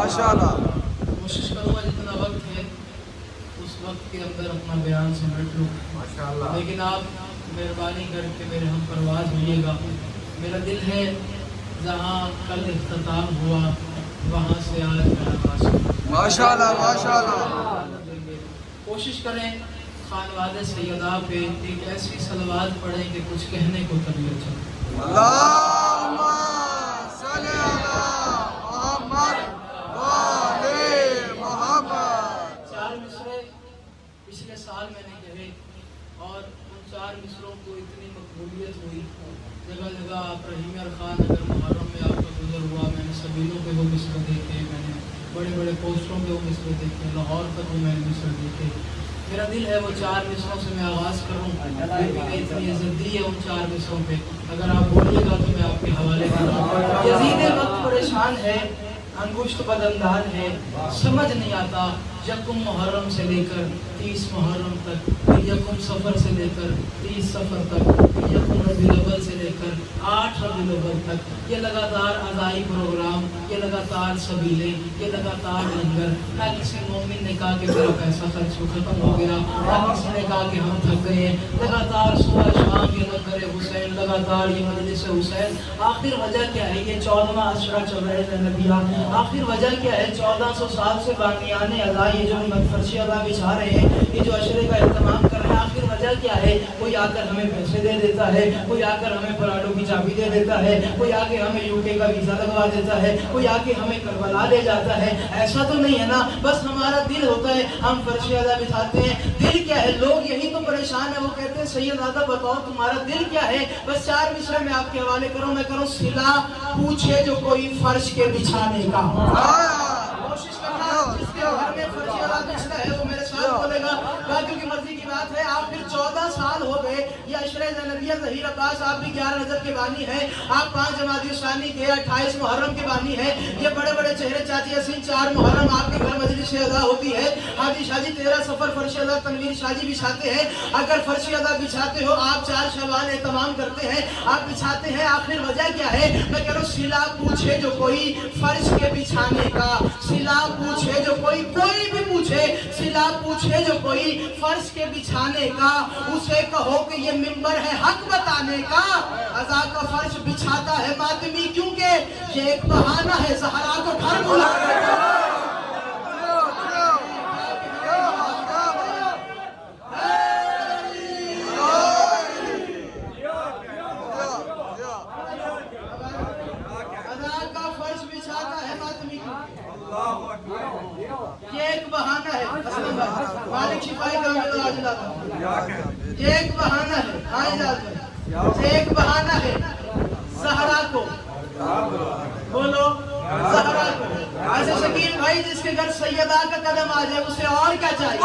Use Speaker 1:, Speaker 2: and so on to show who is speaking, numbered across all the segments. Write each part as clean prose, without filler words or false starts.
Speaker 1: माशाल्लाह।
Speaker 2: कोशिश करूँगा जितना वक्त है उस वक्त के अंदर अपना बयान समेट लूँ
Speaker 1: माशाल्लाह।
Speaker 2: लेकिन आप मेहरबानी करके मेरे हम परवाज होइएगा। मेरा दिल है जहाँ कल इख्तिताम हुआ वहाँ से आज मेरा वास्ता।
Speaker 1: माशाल्लाह माशाल्लाह।
Speaker 2: कोशिश करें खानवादे सैयदा पे एक ऐसी सलवात पढ़ें कि कुछ कहने को तबीयत चले।
Speaker 1: अल्लाहुम्मा सल्ली अला मुहम्मद व आले मुहम्मद।
Speaker 2: 4 मिसरे पिछले साल मैंने कहे और उन 4 मिसरों को इतनी मकबूलियत हुई। जगह जगह आप रहीम खान अगर मुहर्रम में आपका गुजर हुआ, मैंने सबीलों पे वो मिसरे देखे, मैंने बड़े बड़े पोस्टरों पे वो मिसरे देखे, लाहौर तक वो मैंने मिसरे देखे। मेरा दिल है वो 4 मिसरों से मैं आगाज़ करूँ। इतनी इज्जत दी है उन 4 मिसरों पे, अगर आप बोलिएगा तो मैं आपके हवाले करूँ। यजीद वक्त परेशान है, अंगुश्त बदंदान है, समझ नहीं आता यकुम मुहर्रम से लेकर 30 मुहर्रम तक, फिर यकुम सफ़र से लेकर 30 सफ़र तक, फिर यकुम रबीउल अव्वल से लेकर 8 रबीउल अव्वल तक, ये लगातार अज़ाई प्रोग्राम, ये लगातार सबीले, ये लगातार लंगर। ना किसी मोमिन ने कहा कि मेरा पैसा खर्च खत्म हो गया, ना किसी ने कहा कि हम थक गए। लगातार सुबह शाम ये लंगर हुसैन, लगातार ये मजलिस हुसैन। आखिर वजह क्या है? ये 14वां अशरा चल रहा है नबिया। आखिर वजह क्या है? 1400 साल से बानियाने अज़ा ये जो फर्शी अदा बिछा रहे हैं, ये जो अशरे का इत्तमाम कर रहे हैं, आखिर वजह क्या है? कोई आकर हमें पैसे दे देता है, कोई आकर हमें पराठों की चाबी दे देता है, कोई आके हमें यूके का वीज़ा लगवा देता है, कोई आके हमें करबला ले जाता है। ऐसा तो नहीं है ना? बस हमारा दिल होता है, हम फर्शी अदा बिछाते हैं। दिल क्या है? लोग यही तो परेशान है। वो कहते हैं सैयद आदा बताओ तुम्हारा दिल क्या है? बस 4 मिसरे में आपके हवाले करूँ, मैं करूँ सिला पूछे जो कोई फर्श के बिछाने का। कोशिश करना जिसके घर में फर्श अदा बिछता है वो मेरे साथ बोलेगा। बाकियों की मर्जी की बात है। आप फिर 14 साल हो गए, ये अशरे ज़ैनबिया ज़हीर अब्बास, आप भी 11 रजब के बानी है, आप 5 जमादी सानी के 28 मुहर्रम के बानी है। ये बड़े बड़े चेहरे चाची यासीन 4 मुहर्रम आपके घर मजलिस अदा होती है। हाजी शाजी 13 सफर फर्श अदा तनवीर शाजी बिछाते हैं। अगर फर्श अदा बिछाते हो, आप 4 शवाल एहतमाम करते हैं, आप बिछाते हैं, आखिर वजह क्या है? मैं कह रहा हूँ सिला पूछे जो कोई फर्श के बिछाने का, सिला पूछे जो कोई भी पूछे, सिला पूछे जो कोई फर्श के बिछाने का, उसे कहो कि ये मिंबर है हक बताने का। अज़ा का फर्श बिछाता है मातमी क्योंकि ये एक बहाना है ज़हरा को घर बुलाने का। ये एक बहाना है, मालिक शिफाई का ये एक बहाना है। ये एक बहाना है ज़हरा को, बोलो ज़हरा को। ऐसे शकील भाई जिसके घर सैयदा का कदम आ जाए उसे और क्या चाहिए?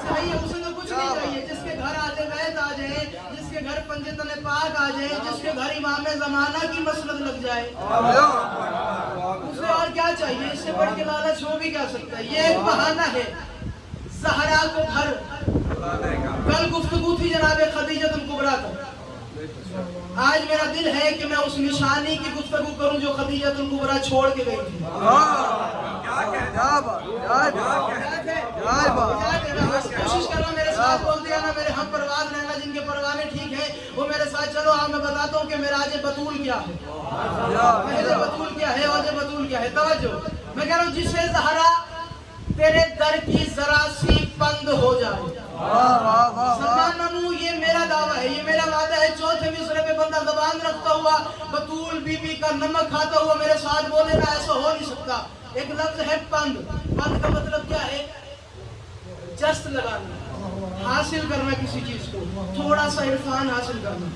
Speaker 2: सही है, उसे तो कुछ नहीं चाहिए। जिसके घर आले बैत आ जाए, जिसके घर पंजतन पाक आ जाए, जिसके घर इमाम ज़माना की मसलक लग जाए, उसे और क्या चाहिए? इससे बढ़ के लालच हो भी क्या सकता है? ये एक बहाना है ज़हरा को घर। कल गुफ्तगू थी जनाब खदीजतुल कुबरा तक। आज मेरा दिल है कि मैं उस निशानी की गुफ्तगू करूं जो खदीजतुल कुबरा छोड़ के गई थी। कोशिश करना मेरे साथ बोलते हैं ना, मेरे हम परवाज रहना, जिनके परवाने ठीक है वो मेरे साथ चलो। हाँ मैं बताता हूँ कि मेराज बतूल क्या है, महज बतूल क्या है और बतूल क्या है। तवज्जो, मैं कह रहा हूँ जिसे ज़हरा तेरे दर की जरा सी बंद हो जाए। ये मेरा दावा है, ये मेरा वादा है। 4थे मिसरे पे बंदा ज़बान रखता हुआ बतूल बीबी का नमक खाता हुआ मेरे साथ बोले ना, ऐसा हो नहीं सकता। एक लफ्ज है पंद। पंद का मतलब क्या है? जस्त लगाना, हासिल करना किसी चीज को, थोड़ा सा इरफान हासिल करना,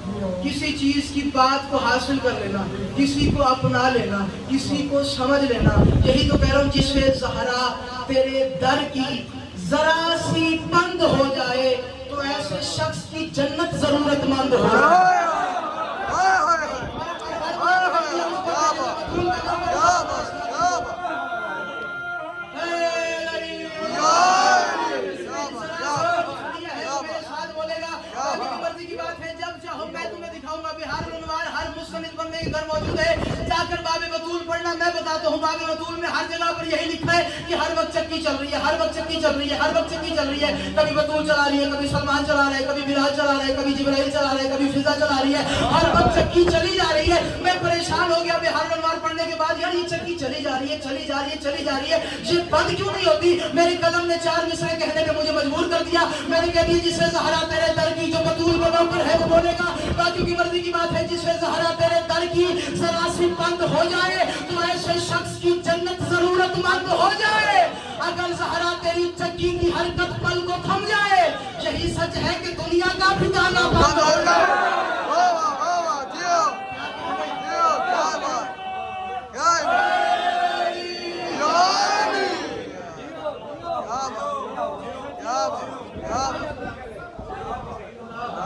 Speaker 2: किसी चीज की बात को हासिल कर लेना, किसी को अपना लेना, किसी को समझ लेना। यही तो कह रहा हूँ जिसे ज़हरा तेरे दर की जरा सी बंद हो जाए तो ऐसे शख्स की जन्नत जरूरतमंद हो जाए। बिहार हर मुस्तनिद बंदे के घर मौजूद है, जाकर बाबे बतूल पढ़ना میں بتاتا ہوں باب بطول میں ہر جگہ پر یہی لکھا ہے کہ ہر وقت چکی چل رہی ہے، ہر وقت چکی چل رہی ہے، ہر وقت چکی چل رہی ہے. کبھی بطول چلا رہی ہے، کبھی سلمان چلا رہا ہے، کبھی بلال چلا رہا ہے، کبھی جبرائیل چلا رہا ہے، کبھی فضا چلا رہی ہے. ہر وقت چکی چلی جا رہی ہے. میں پریشان ہو گیا بہار انوار پڑھنے کے بعد، یار یہ چکی چلی جا رہی ہے، چلی جا رہی ہے، چلی جا رہی ہے، یہ بند کیوں نہیں ہوتی؟ میری قلم نے 4 مصرے کہنے پہ مجھے مجبور کر دیا. میں نے کہہ دیا جسے زہرا تیرے در کی جو بطول میں نوکر ہے وہ بولے گا. باقیوں کی مرضی کی بات ہے. جسے زہرا تیرے در کی ذرا سی بند ہو جائے تو ایسے شخص کی جنت ضرورت مند ہو جائے. اگر زہرا تیری چکی کی حرکت پل کو تھم جائے، یہی سچ ہے کہ دنیا کا ٹھکانا بند ہو جائے.
Speaker 1: واہ واہ واہ واہ، جیو جیو، کیا بات، کیا بات، یعنی کیا بات، کیا بات، کیا بات.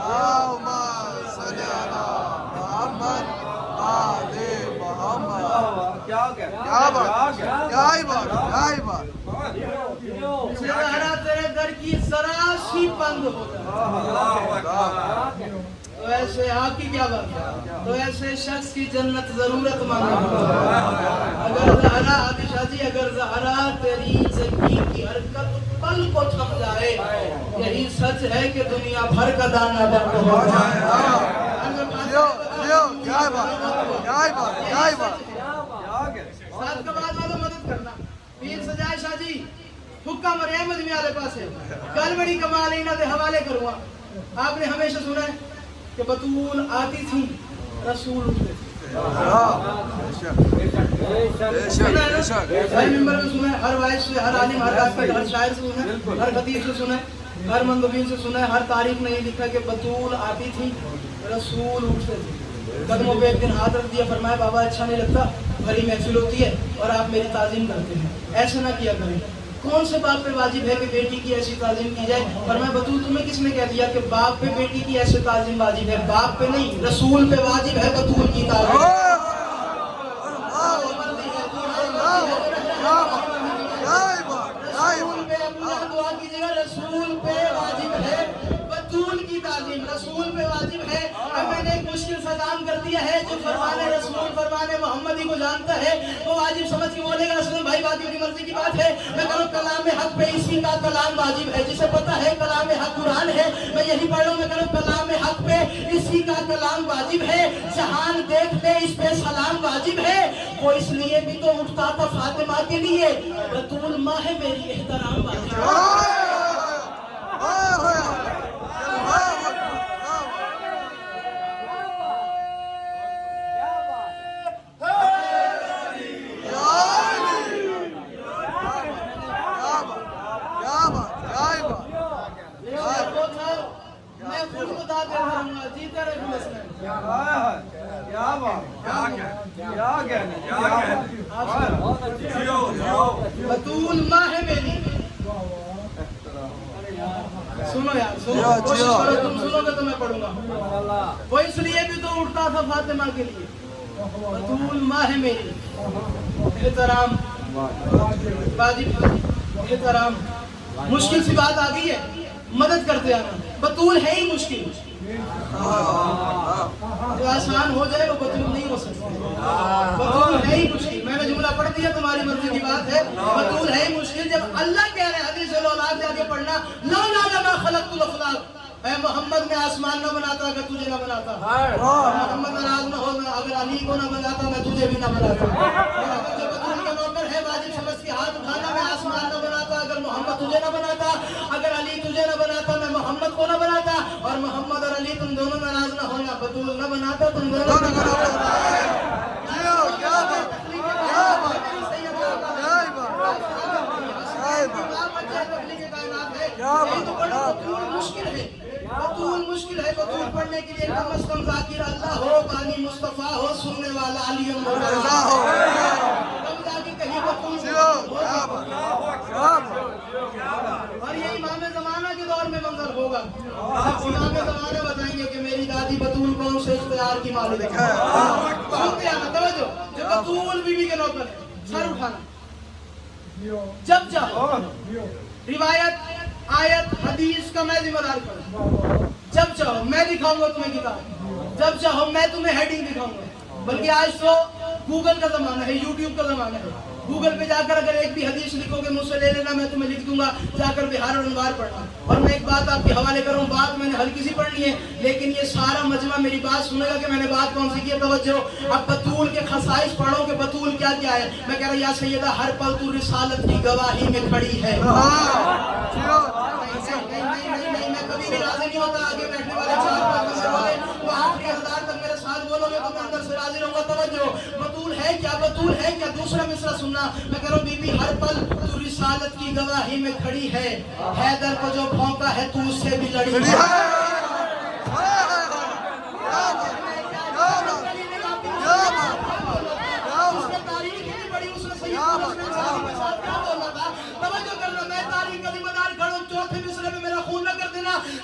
Speaker 1: اللہم صلی علی محمد آل محمد. کیا بات، کیا ہی بات، کیا ہی بات.
Speaker 2: زہرا تیرے در کی ذرا سی بند ہو جائے تو ایسے آپ کی کیا بات ہے، تو ایسے شخص کی جنت ضرورت مند ہو. اگر زہرا عائشہ جی، اگر زہرا تیری چکی کی حرکت پل کو تھم جائے، یہی سچ ہے کہ دنیا بھر کا دانا بند ہو جائے.
Speaker 1: جیو جیو، کیا بات، کیا ہی بات، کیا ہی بات.
Speaker 2: ساتھ کا بعد والوں مدد کرنا. پیر سجائے شاہ جی حکم اور احمد میں آلے پاس ہے. کل بڑی کمال انہاں دے حوالے کروں گا. آپ نے ہمیشہ سنا ہے کہ بطول آتی تھی، رسول اٹھتے تھے. ہر ممبر میں سنا ہے، ہر وائس سے، ہر عالم، ہر حافظ، ہر شاعر سے سنا ہے، ہر خطیب سے سنا ہے، ہر مندوبین سے سنا ہے. ہر تاریخ میں یہ لکھا ہے کہ بطول آتی تھی، رسول اٹھتے تھے. قدموں پہ ایک دن ہاتھ رکھ دیا، فرمایا بابا اچھا نہیں لگتا، بھری محفل ہوتی ہے اور آپ میری تعظیم کرتے ہیں، ایسا نہ کیا کریں. کون سے باپ پہ واجب ہے کہ بیٹی کی ایسی تعظیم کی جائے؟ فرمایا بطول تمہیں کس نے کہہ دیا کہ باپ پہ بیٹی کی ایسی تعظیم واجب ہے؟ باپ پہ نہیں، رسول پہ واجب ہے بطول کی تعظیم. رسول پہ اپنا دعا کیجیے گا، رسول پہ واجب ہے بطول کی تعظیم، رسول پہ واجب ہے. اب میں نے ایک مشکل سا کام کر دیا ہے. جو فرمان رسول، فرمان محمدی کو جانتا ہے وہ واجب سمجھ کے بولے گا. اسلم بھائی باقیوں کی مرضی کی بات ہے. میں کہوں کلام حق پہ اسی کا کلام واجب ہے. جسے پتا ہے کلام حق قرآن ہے، میں یہی پڑھ رہا ہوں. میں کہوں کلام حق پہ اسی کا کلام واجب ہے. جہان دیکھ لے اس پہ سلام واجب ہے. وہ اس لیے بھی تو اٹھتا تھا فاطمہ کے لیے، بطول ماں ہے میری احترام واجب ہے. میں خود بتا دے رہا ہوں، جیتا رہے مسئلہ. بطول ماں ہے میری. سنو یار، سنو، کوشش کرو، تم سنو گے تو میں پڑھوں گا. وہ اس لیے بھی تو اٹھتا تھا فاطمہ کے لیے، بطول ماں ہے میری احترام واجب، احترام. مشکل سی بات آ گئی ہے، مدد کرتے آنا. بطول ہے ہی مشکل، جو آسان ہو جائے وہ بطول نہیں ہو سکتا. بطول ہے ہی مشکل. میں نے جملہ پڑھ دیا، تمہاری مرضی کی بات ہے. بطول ہے ہی مشکل. جب اللہ کہہ رہے ہیں حدیث الاولاد جا کے پڑھنا، لولا ما خلقت الافلاق، اے محمد میں آسمان نہ بناتا اگر تجھے نہ بناتا. محمد ناراض نہ ہو، اگر علی کو نہ بناتا میں تجھے بھی نہ بناتا. جو بطول کا نوکر ہے واجب سمجھ کے ہاتھ اٹھانا، میں آسمان نہ بناتا اگر محمد تجھے نہ بناتا، اگر علی تجھے نہ بناتا میں محمد کو نہ بناتا. اور محمد اور علی تم دونوں ناراض نہ ہونا، بطول نہ بناتا تم دونوں نہ بناتا. بطول مشکل ہے، بطول مشکل ہے. بطول پڑھنے کے لیے کم از کم ذاکر اللہ ہو، بانی مصطفیٰ ہو، سننے والا علی مرتضیٰ ہو، تب جا کے کہیں بطول اور یہ امام زمانہ کے دور میں منظر ہوگا. امام زمانہ بتائیں گے کہ میری دادی بطول کون سے اختیار کی مالک ہے. سنتے آنا، توجہ. جو بطول بی بی کے نوکر ہے، سر اٹھانا. جب چاہو روایت، آیت، حدیث کا میں ذمہ دار کروں. جب چاہو میں دکھاؤں گا تمہیں کتاب، جب چاہو میں تمہیں ہیڈنگ دکھاؤں گا. بلکہ آج تو गूगल का जमाना है, यूट्यूब का जमाना है। गूगल पे जाकर अगर एक भी हदीस लिखोगे मुझसे ले लेना, मैं तुम्हें लिख दूंगा, जाकर बिहार और अनवार पढ़ना। और मैं एक बात आपके हवाले करूँ, बात मैंने हल्की सी पढ़नी है, लेकिन ये सारा मजमा मेरी बात सुनेगा कि मैंने बात कौन सी की है। तवज्जो। अब बतूल के खसाइस पढ़ो कि बतूल क्या क्या है। मैं कह रहा हूँ या सैयदा हर पल तू रिसालत की गवाही में खड़ी है। नहीं, मैं कभी भी राजी नहीं होता आगे बैठने वाले चार पांच से बोले वो आखिरी हज़ार तक मेरे साथ बोलोगे तो मैं अंदर से राजी रहूंगा। तवज्जो। बतूल है क्या, बतूल है क्या? दूसरा मिसरा सुनना। मैं कह रहा हूँ बीबी हर पल तू रिसालत की गवाही में खड़ी है, हैदर को जो भौंका है तू उससे भी लड़ी है।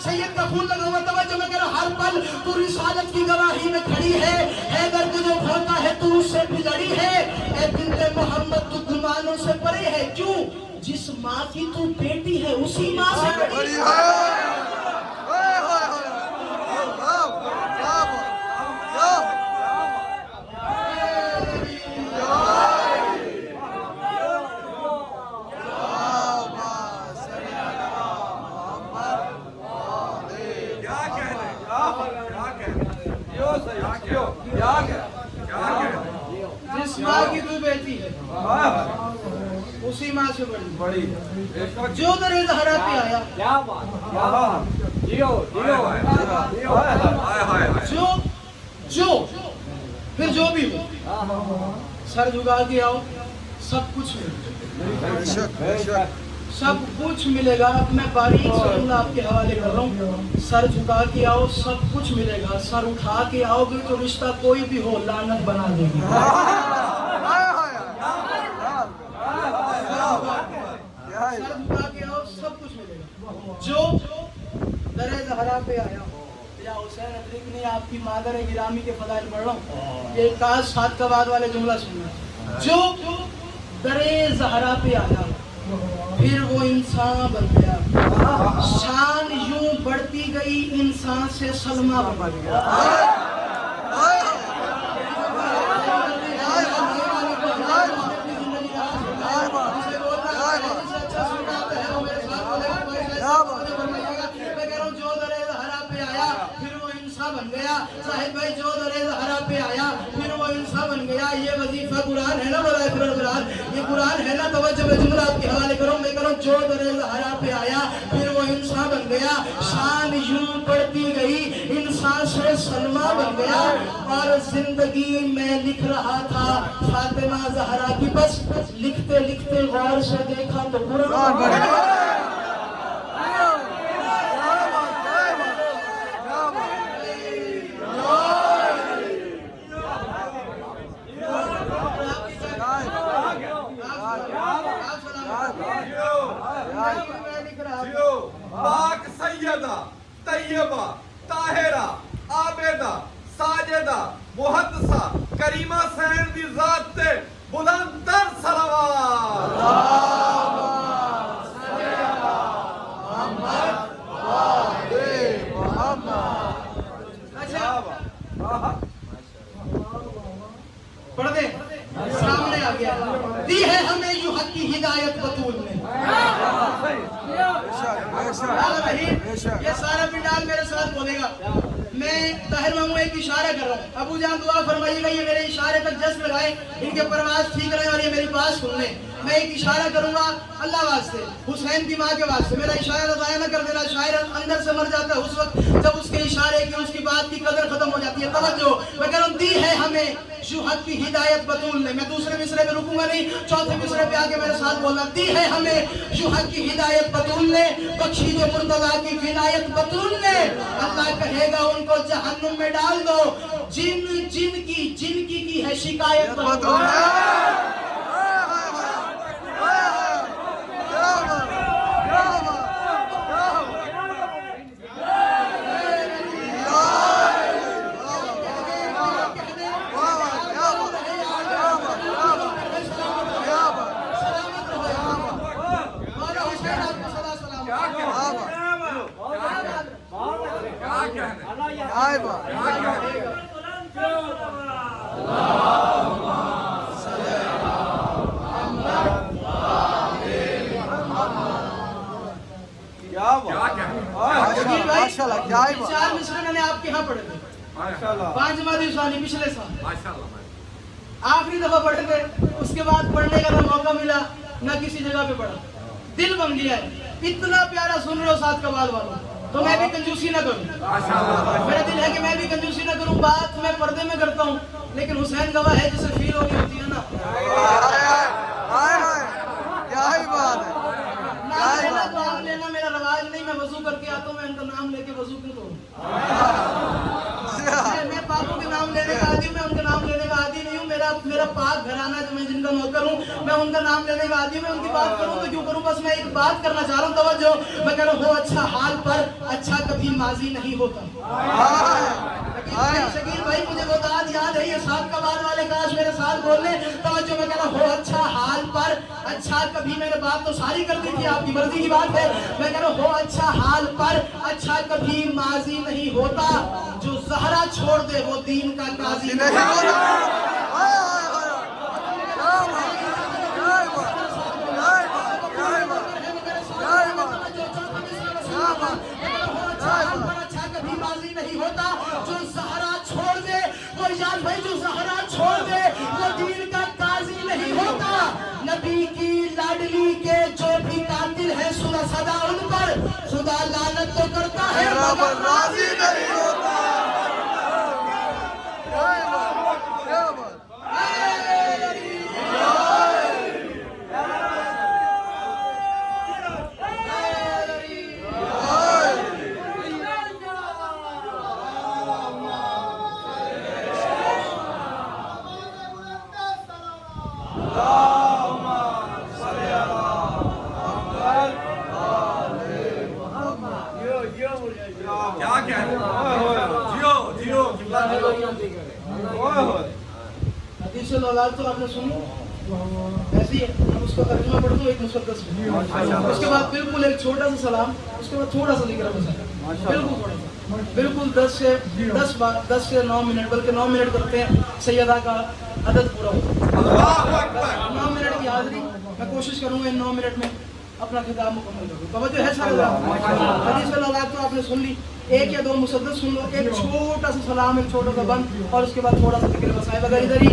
Speaker 2: सैयद का खून लगा हुआ। तवज्जो। मैं कह रहा हूं हर पल तू रिसालत की गवाही में खड़ी है, हैदर को जो भौंका है तू उससे भी लड़ी है। ए बिन्ते मोहम्मद तू गुमानों से परे है, क्यों? जिस माँ की तू बेटी है उसी माँ से बड़ी है। जिस माँ की तू बेटी है उसी माँ से बड़ी। जो दरे ज़हरा पे आया, जो फिर जो भी हो, सर झुका के आओ, सब कुछ मिलेगा, सब कुछ मिलेगा। अब मैं बारीक से जुमला आपके हवाले कर रहा हूँ। सर झुका के आओ, सब कुछ मिलेगा। सर उठा के आओगे तो रिश्ता कोई भी हो लानत बना देगी। सर झुका के आओ, सब कुछ मिलेगा। जो दरे ज़हरा पे आया, या हुसैन अदरिक ने आपकी मादर गिरामी के फदाइल पढ़ रहा हूँ, ये काज सात का बाद वाले जुमला सुनना। जो दरे ज़हरा पे आया फिर वो इंसान बन गया, शान यूं बढ़ती गई इंसान से सलमा बन गया। बन गया साहिब भाई, जो दरे ज़हरा पे आया फिर वो इंसान बन गया। ये वजीफा कुरान है ना, बड़ा कुरान, ये कुरान है ना। तवज्जो। मैं जुमला आपके हवाले करूं, मैं करूं जो दरे ज़हरा पे आया फिर वो इंसान बन गया, शान यूं बढ़ती गई इंसान से सलमा बन गया। और जिंदगी में लिख रहा था फातिमा ज़हरा की, बस लिखते लिखते गौर से देखा तो कुरान।
Speaker 3: पाक सैयदा तैयबा ताहिरा आबेदा साजिदा मुहद्दिसा करीमा सैन दी ज़ात ते बुलंदर सलावत।
Speaker 2: पढ़ दे, सामने आ गया। दी है हमें यूं हक की हिदायत बतूल ने। ये सारा पिंडाल मेरे साथ बोलेगा। मैं ताहिर मामू एक इशारा कर रहा हूँ, अबू जान दुआ फरमाइएगा, ये मेरे इशारे तक जश्न लगाए, इनके परवाज ठीक रहे और ये मेरी बात सुन ले। मैं एक इशारा करूंगा अल्लाह वास्ते, हुसैन की माँ के वास्ते। मेरा इशारा ज़ाया न कर देना। शायर अंदर से मर जाता है उस वक्त जब उसके इशारे की, उसकी बात की कदर खत्म हो जाती है। तवज्जो। मैं कह रहा हूँ दी है हमें जो हक की हिदायत बतूल ने। मैं दूसरे मिसरे पे रुकूंगा नहीं, चौथे मिसरे पे आके मेरे साथ बोलना। दी है हमें जो हक की हिदायत बतूल ने, बख्शी जो मुर्तज़ा की विलायत बतूल ने। अल्लाह कहेगा उनको जहन्नुम में डाल दो, जिनकी की है शिकायत बतूल ने।
Speaker 1: क्या माशाल्लाह क्या ही बात
Speaker 2: 4 मिसरे मैंने आपके यहाँ पढ़े थे,
Speaker 3: माशाल्लाह
Speaker 2: 5 जमाती साली पिछले साल
Speaker 3: माशाल्लाह
Speaker 2: आखिरी दफा पढ़े थे। उसके बाद पढ़ने का ना मौका मिला ना किसी जगह पे पढ़ा, दिल बन गया है। इतना प्यारा सुन रहे हो साथ कबाल वालों, तो मैं भी कंजूसी ना करूं। मेरा दिल है कि मैं भी कंजूसी ना करूं। बात मैं पर्दे में करता हूं, लेकिन हुसैन गवाह है जिसे फील होनी होती है ना।
Speaker 1: हाय हाय क्या ही बात है
Speaker 2: नाम लेना तो आप लेना, मेरा रवाज नहीं। मैं वजू करके आता हूं, मैं उनका नाम लेके वजू क्यों करूं? मैं पापों के नाम लेने का आदी हूं, मैं उनका नाम लेने का आदी नहीं हूं। मेरा पाक घराना जो मैं जिनका नौकर हूं, मैं उनका नाम लेने का आदी हूं। मैं उनकी बात करूं तो क्यों करूं? बस मैं एक बात करना चाह रहा हूं, तवज्जो। मैं कह रहा हूं, हो अच्छा हाल पर अच्छा कभी माजी नहीं होता। शकील भाई मुझे वो बात याद है, ये साथ का बाद वाले काश मेरे साथ बोलने। तवज्जो, मैं कह रहा हूं, हो अच्छा हाल पर अच्छा कभी, मैंने बात तो सारी कर दी थी, आपकी मर्जी की बात है। मैं कह रहा हूं, हो अच्छा हाल पर अच्छा कभी माजी नहीं होता। जो ज़हरा छोड़ दे वो दीन का काजी नहीं होता। अच्छा कभी माजी नहीं होता। जो ज़हरा छोड़ दे वो यार भाई, जो ज़हरा छोड़ दे वो दीन का काजी नहीं होता। नबी की लाडली के जो भी कातिल है सुना सदा उन पर, खुदा लानत तो करता है मगर राजी नहीं होता।
Speaker 3: क्या कह रहे हो? जियो जियो
Speaker 2: हदीस औलाद तो आपने सुनी ऐसी है। हम उसका तर्जुमा पढ़ दूं एक मुसद्दस में। उसके बाद बिल्कुल एक छोटा सा सलाम, उसके बाद थोड़ा सा जिक्र बिल्कुल थोड़ा सा, बिल्कुल 10 से 9 मिनट, बल्कि 9 मिनट करते हैं, सैयदा का अदद पूरा होता है। 9 मिनट की हाजिरी मैं कोशिश करूंगा इन 9 मिनट में अपना खिताब मुकम्मल करूँ। तवज्जो है सारे हदीस औलाद तो आपने सुन ली, एक या दो मुसद्दस सुन लो, एक छोटा सा सलाम, एक छोटा सा बंद, और उसके बाद थोड़ा सा जिक्र मसाइब। अगर इधर ही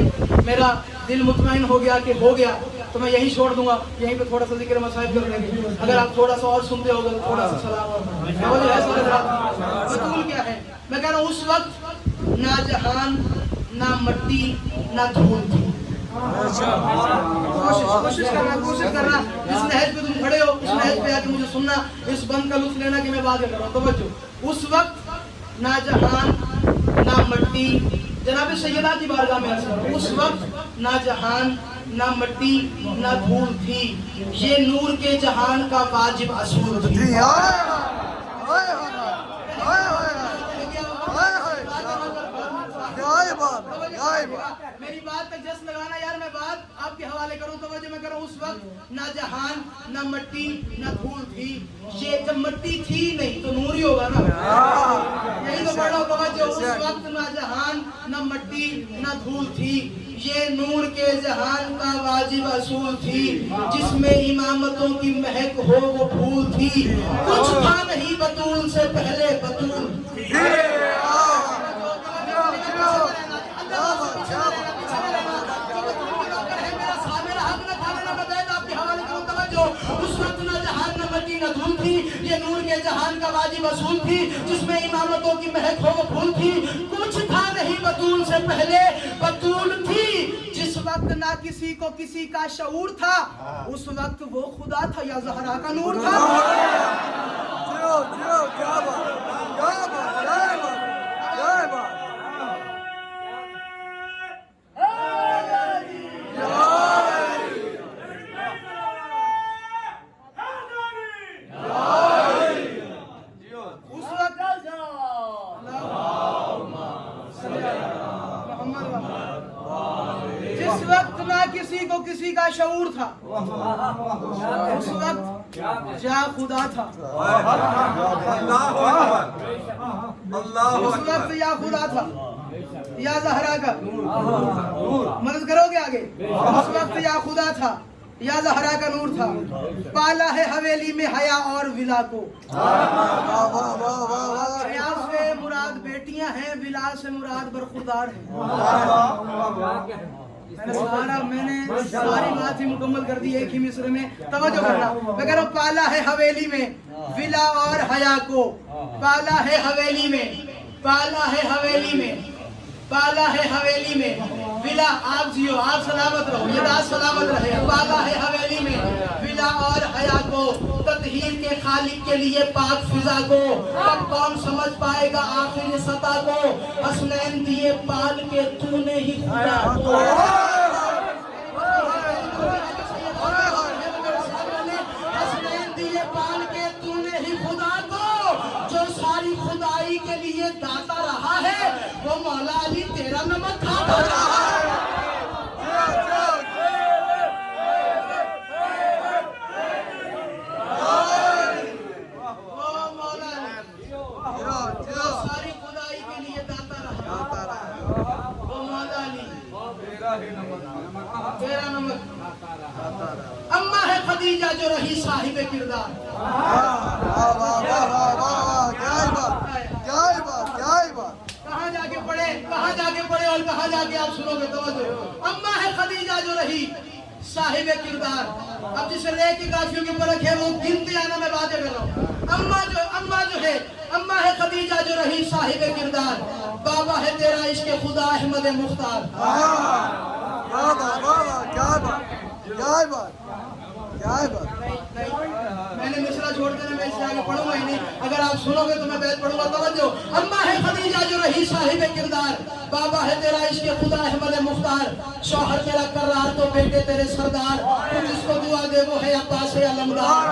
Speaker 2: मेरा दिल मुतमईन हो गया कि हो गया तो मैं यहीं छोड़ दूंगा, यहीं पे थोड़ा सा जिक्र मसाइब कर लेंगे। अगर आप थोड़ा सा और सुनते होगे तो थोड़ा सा सलाम और तवज्जो है सारे बतूल क्या है। मैं कह रहा हूँ उस वक्त ना जहान ना मट्टी ना धूल थी। कोशिश करना जिस नहज पे तुम खड़े हो उस नहज पे आके मुझे सुनना, इस बंद का लुत्फ लेना कि मैं बात कर रहा हूँ। तवज्जो, उस वक्त ना जहान ना मट्टी, जनाब सैयदा की बारगाह में अर्ज़ करो, उस वक्त ना जहान ना मट्टी ना धूल थी, ये नूर के जहान का वाजिब असूल थी। मेरी बात तक जस लगाना यार, मैं बात आपके हवाले करूं। तवज्जो मैं करूं, उस वक्त ना जहान ना मट्टी ना धूल थी। ये जब मट्टी थी नहीं तो नूर ही होगा ना, यही तो पढ़ो। तवज्जो, उस वक्त ना जहान ना मट्टी ना धूल थी, ये नूर के जहान का वाजिब असूल थी। जिसमें इमामतों की महक हो वो फूल थी, कुछ था नहीं बतूल से पहले बतूल। उस वक्त न जहान न मट्टी न धूल थी, ये नूर के जहान का वाजिब असूल थी। जिसमें इमामतों की महक हो वो फूल थी, कुछ था नहीं बतूल से पहले बतूल थी। जिस वक्त ना किसी को किसी का शऊर था, उस वक्त वो खुदा था या ज़हरा का नूर था।
Speaker 1: क्या बात, क्या बात, क्या बात, क्या बात।
Speaker 2: जिस वक्त ना किसी को किसी का शऊर था, उस वक्त जा खुदा था। उस वक्त या खुदा था या ज़हरा का, मदद करोगे आगे। उस वक्त या खुदा था या ज़हरा का नूर था, पाला है हवेली में हया और विला को। برخوردار سے مراد برخوردار ہے. میں نے ساری بات ہی مکمل کر دی ایک ہی مصرے میں. توجہ کرنا. میں کہہ رہا ہوں پالا ہے حویلی میں ولا اور حیا کو. پالا ہے حویلی میں, پالا ہے حویلی میں, پالا ہے حویلی میں ولا. آپ جیو, آپ سلامت رہو, یہ رات سلامت رہے. پالا ہے حویلی میں ولا اور حیا کو, تطہیر کے خالق کے لیے پاک فضا کو. تب کون سمجھ پائے گا آخر سطح کو, حسنین دیے پال کے تو نے ہی خدا کو. حسنین دیے پال کے تو نے ہی خدا کو, جو ساری خدائی کے لیے داتا رہا ہے وہ مولا علی تیرا نمک کھاتا رہا ہے. ساری خدائی کے لیے داتا رہا وہ مولا علی تیرا نمک. اماں ہے خدیجہ جو رہی صاحب کردار. کہاں جا کے پڑھے, کہاں جا کے پڑھے اور کہاں جا کے آپ سنو گے. توجہ. اماں ہے خدیجہ جو رہی صاحب کردار. اب جسے لے کے کافیوں کی پرکھ ہے وہ گنتے آنا میں باتیں کر رہا ہوں. اماں جو ہے, اماں ہے خدیجہ جو رہی صاحب کردار. بابا ہے تیرا عشق خدا احمد مختار. میں نے مصرع چھوڑ دینا, میں اس سے آگے پڑھوں گا ہی نہیں. اگر آپ سنو گے تو میں بیت پڑھوں گا. توجہ. اماں ہے خدیجہ جو رہی صاحب کردار. بابا ہے تیرا عشق خدا احمد مختار. شوہر تیرا کرار تو بیٹے تیرے سردار. تو جس کو دعا دے وہ ہے عباس علمدار.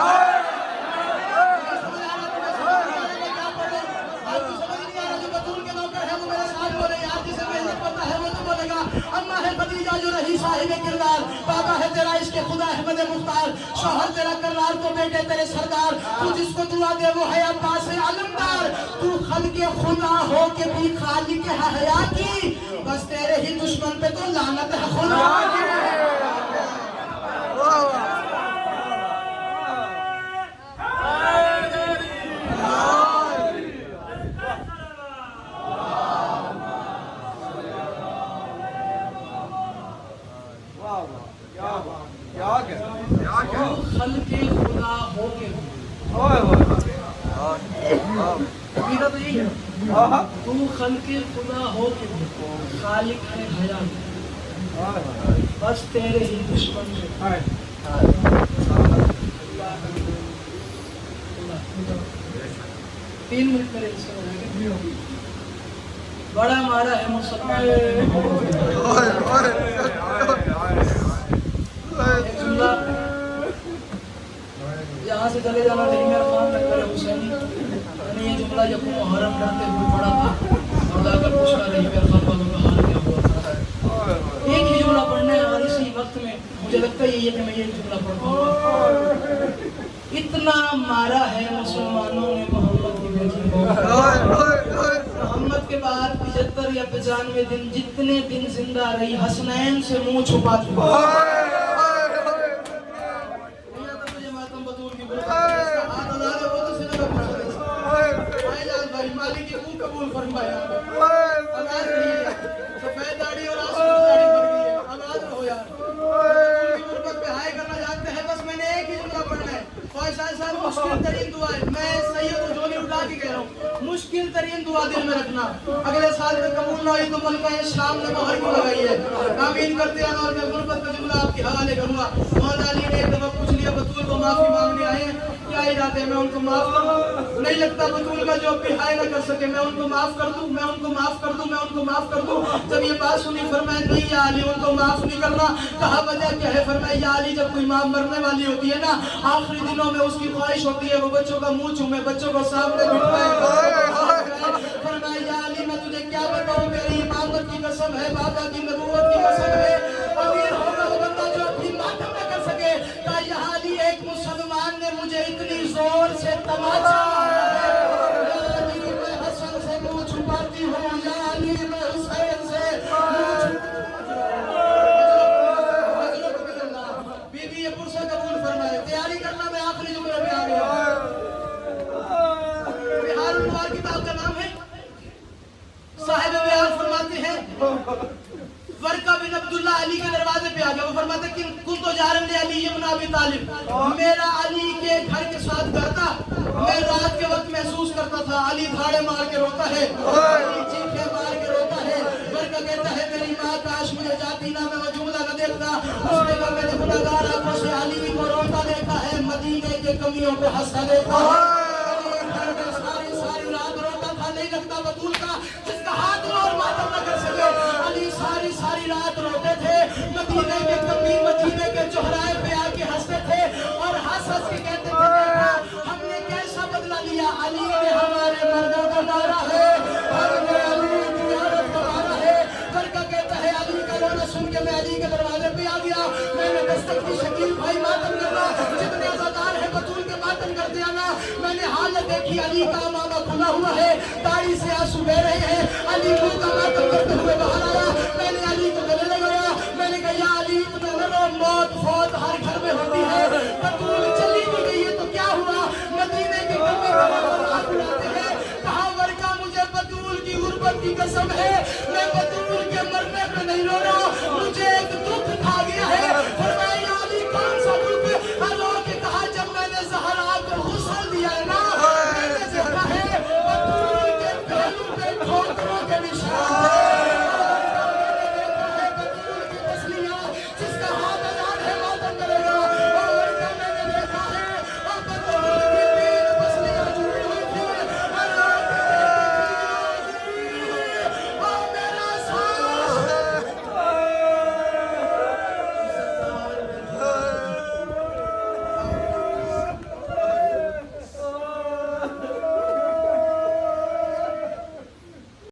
Speaker 2: اماں ہے خدیجہ جو رہی صاحب کردار. بابا ہے تیرا عشق خدا احمد مختار. شوہر تیرا کرار تو بیٹے تیرے سردار. تو جس کو دعا دے وہ ہے عباس علمدار. تو خلق خدا ہو کے بھی خالق ہے حیا کی, بس تیرے ہی دشمن پہ تو لعنت ہے خدا کی. خلق خدا ہو کے عقیدہ تو یہی ہے. تو خلق خدا ہو کے خالق ہے حیا, بس تیرے ہی دشمن سے. 3 منٹ میرے حصے ہو جائے گا. بڑا مارا ہے مسلمان. یہاں سے چلے جانا نہیں میرا خان لگتا ہے حسینی. میں نے یہ جملہ جب محرم کرتے ہوئے پڑھا تھا اور لا کر پوچھنا نہیں میرا خان والوں کا حال کیا ہوا تھا. ایک ہی جملہ پڑھنا ہے اور اسی وقت میں مجھے لگتا ہی ہے کہ میں یہ جملہ پڑھتا ہوں. اتنا مارا ہے مسلمانوں نے محمد کی بیٹی کو. محمد کے بعد 75 یا 95 دن جتنے دن زندہ رہی حسنین سے منہ چھپا چکا. مالک کی منہ قبول فرمایا. آواز نہیں ہے, سفید داڑھی اور آسود داڑھی بن گئی ہے. آواز رہو یار. کی غربت پہ ہائے کرنا جانتے ہیں. بس میں نے ایک ہی جملہ پڑھنا ہے. خواہش صاحب مشکل ترین دعا ہے. میں سید و جونی اٹھا کے کہہ رہا ہوں, مشکل ترین دعا دل میں رکھنا. اگلے سال میں قبول نہ ہوئی تو ملکہ شام نے مہر کو لگائی ہے. آمین کرتے ہیں. اور میں غربت کا جملہ آپ کے حوالے کروں گا. مولا علی نے ایک دفعہ پوچھ لیا بطول کو معافی مانگنے آئے ہیں, کیا ارادے میں ان کو معاف کروں. نہیں لگتا بطول کا جو بہائے نہ کر سکے, میں ان کو معاف کر دوں, میں ان کو معاف کر دوں, میں ان کو معاف کر دوں. جب یہ بات سنی فرمایا نہیں یا علی ان کو معاف نہیں کرنا. کہا وجہ کیا ہے. فرمایا یا علی جب کوئی ماں مرنے والی ہوتی ہے نا, آخری دنوں میں اس کی خواہش ہوتی ہے وہ بچوں کا منہ چومے, بچوں کو سامنے بٹھائے. فرمایا یا علی میں تجھے کیا بتاؤں, میری امامت کی قسم ہے, بابا کی نبوت کی قسم ہے, امیر ہوگا وہ بندہ جو اپنی ماتم نہ کر سکے. کہا یا علی ایک مسلمان نے مجھے اتنی زور سے تماچا چھپاتی ہوں, یا علی میں حسین سے بی بی یہ پرسہ قبول فرمائے. تیاری کرنا, میں آخری جملے میں آ گیا. بہار الانوار کتاب کا نام ہے, صاحب वर्का बिन अब्दुल्ला अली के दरवाजे पे आ गया। वो फरमाते कि कुन तो जारम ले अली इब्न अबी तालिब, मेरा अली के घर के साथ घर था। मैं रात के वक्त महसूस करता था अली धाड़े मार के रोता है, अली चीखे मार के रोता है। वर्का कहता है मेरी माँ काश मुझे जाती ना, मैं वो जुमला न देखता। उसने कहा मैंने गुनहगार आंखों से अली को रोता देखा है, मदीने के कमियों पे हंसता देखा है। सारी सारी रात रोता था, नहीं लगता बतूल का जिसका हाथ और मातम न कर सके। अली सारी सारी रात रोते थे, मदीने के कमी मदीने के चौराहे पे आके हंसते थे और हंस हंस के कहते थे देखा हमने कैसा बदला लिया, अली ने हमारे मर्दों को मारा है, हमने अली की औरत को मारा है। वर्का कहता है अली का रोना सुन के मैं अली के दरवाजे पे आ गया। मैंने दस्तक की, शकील भाई मातम करना, जितने अज़ादार है बतूल के मातम कर दिया ना। मैंने हालत देखी अली का मामा खुला हुआ है, दाढ़ी से आंसू बह रहे हैं, अली मुंह का मातम करते